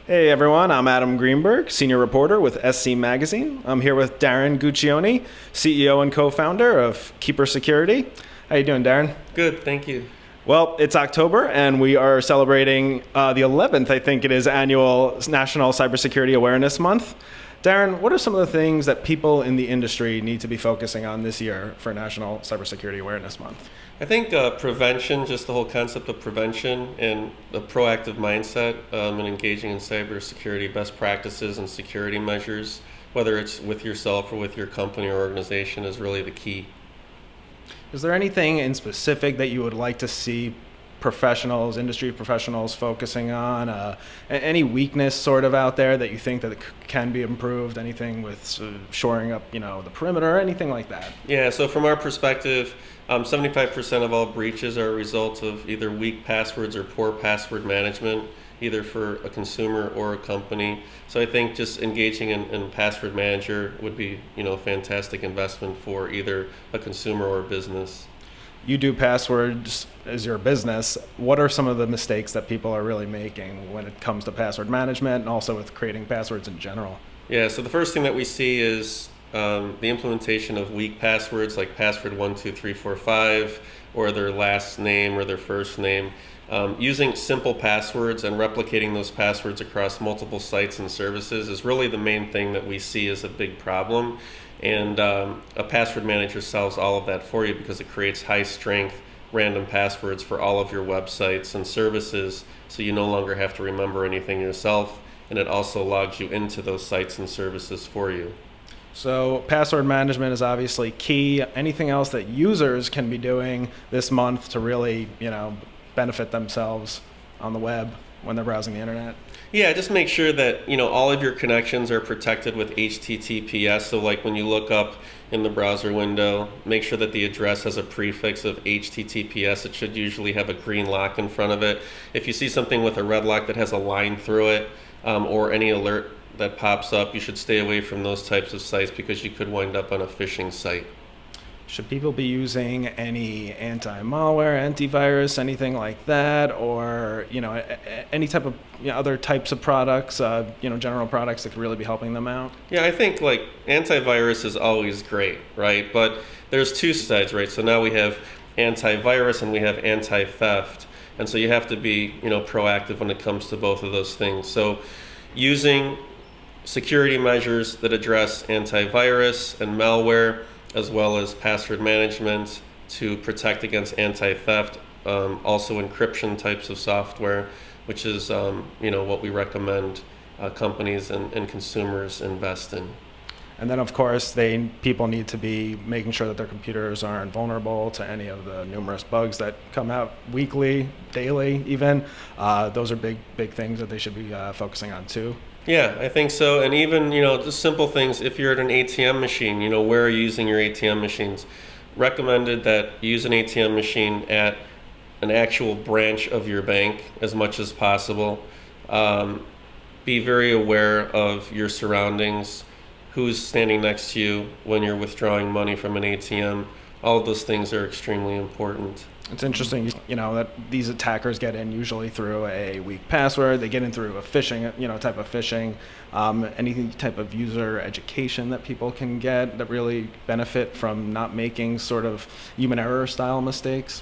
Hey everyone, I'm Adam Greenburg, senior reporter with SC Magazine. I'm here with Darren Guccione, CEO and co-founder of Keeper Security. How you doing, Darren? Good, thank you. Well, it's October and we are celebrating the 11th, I think it is, annual National Cybersecurity Awareness Month. Darren, what are some of the things that people in the industry need to be focusing on this year for National Cybersecurity Awareness Month? I think prevention, just the whole concept of prevention and the proactive mindset and engaging in cybersecurity best practices and security measures, whether it's with yourself or with your company or organization, is really the key. Is there anything in specific that you would like to see professionals, industry professionals focusing on? Any weakness sort of out there that you think that can be improved? Anything with shoring up, the perimeter, anything like that? Yeah, so from our perspective, 75% of all breaches are a result of either weak passwords or poor password management, either for a consumer or a company. So I think just engaging in password manager would be, a fantastic investment for either a consumer or a business. You do passwords as your business. What are some of the mistakes that people are really making when it comes to password management and also with creating passwords in general? Yeah, so the first thing that we see is the implementation of weak passwords like password 12345 or their last name or their first name. Using simple passwords and replicating those passwords across multiple sites and services is really the main thing that we see as a big problem. And a password manager solves all of that for you because it creates high strength random passwords for all of your websites and services, so you no longer have to remember anything yourself, and it also logs you into those sites and services for you. So password management is obviously key. Anything else that users can be doing this month to really, benefit themselves on the web when they're browsing the internet? Yeah, just make sure that all of your connections are protected with HTTPS. So like when you look up in the browser window, make sure that the address has a prefix of HTTPS. It should usually have a green lock in front of it. If you see something with a red lock that has a line through it, or any alert that pops up, you should stay away from those types of sites because you could wind up on a phishing site. Should people be using any anti-malware, antivirus, anything like that, or any type of other types of products, general products that could really be helping them out? Yeah, I think like antivirus is always great, right? But there's two sides, right? So now we have antivirus and we have anti-theft, and so you have to be proactive when it comes to both of those things. So using security measures that address antivirus and malware, as well as password management to protect against anti-theft, also encryption types of software, which is what we recommend companies and consumers invest in. And then, of course, people need to be making sure that their computers aren't vulnerable to any of the numerous bugs that come out weekly, daily, even. Those are big things that they should be focusing on too. Yeah, I think so. And even, just simple things. If you're at an ATM machine, where are you using your ATM machines? Recommended that you use an ATM machine at an actual branch of your bank as much as possible. Be very aware of your surroundings, who's standing next to you when you're withdrawing money from an ATM. All of those things are extremely important. It's interesting, that these attackers get in usually through a weak password. They get in through a phishing, type of phishing. Any type of user education that people can get that really benefit from not making sort of human error style mistakes.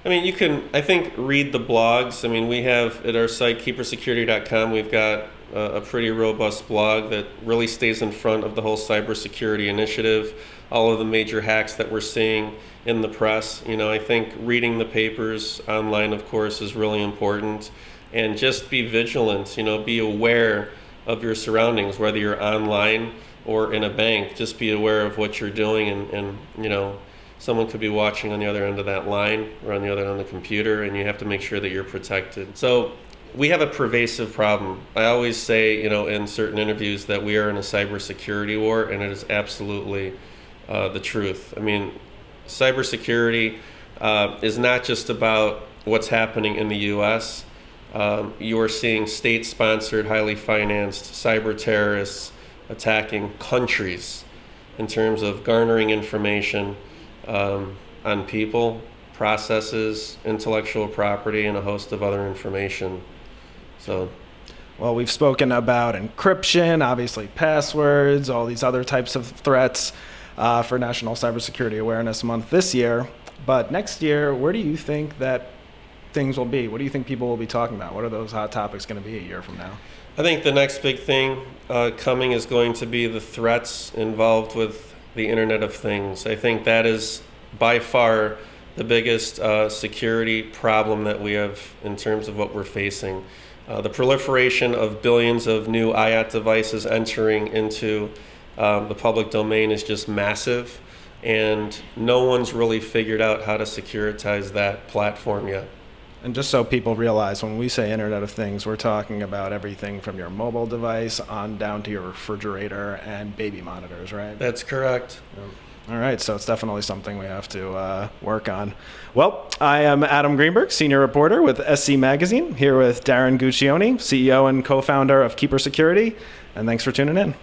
I mean, you can, I think, read the blogs. I mean, we have at our site, keepersecurity.com, we've got a pretty robust blog that really stays in front of the whole cybersecurity initiative, all of the major hacks that we're seeing in the press. I think reading the papers online, of course, is really important. And just be vigilant, be aware of your surroundings, whether you're online or in a bank. Just be aware of what you're doing and someone could be watching on the other end of that line or on the other end of the computer, and you have to make sure that you're protected. So we have a pervasive problem. I always say, in certain interviews that we are in a cybersecurity war, and it is absolutely the truth. I mean, cybersecurity is not just about what's happening in the U.S. You are seeing state-sponsored, highly financed cyber terrorists attacking countries in terms of garnering information on people, processes, intellectual property, and a host of other information. So Well, we've spoken about encryption, obviously passwords, all these other types of threats for National Cybersecurity Awareness Month this year. But next year, where do you think that things will be? What do you think people will be talking about? What are those hot topics going to be a year from now? I think the next big thing coming is going to be the threats involved with the Internet of Things. I think that is by far the biggest security problem that we have in terms of what we're facing. The proliferation of billions of new IoT devices entering into the public domain is just massive, and no one's really figured out how to securitize that platform yet. And just so people realize, when we say Internet of Things, we're talking about everything from your mobile device on down to your refrigerator and baby monitors, right? That's correct. All right, so it's definitely something we have to work on. Well, I am Adam Greenburg, senior reporter with SC Magazine, here with Darren Guccione, CEO and co-founder of Keeper Security, and thanks for tuning in.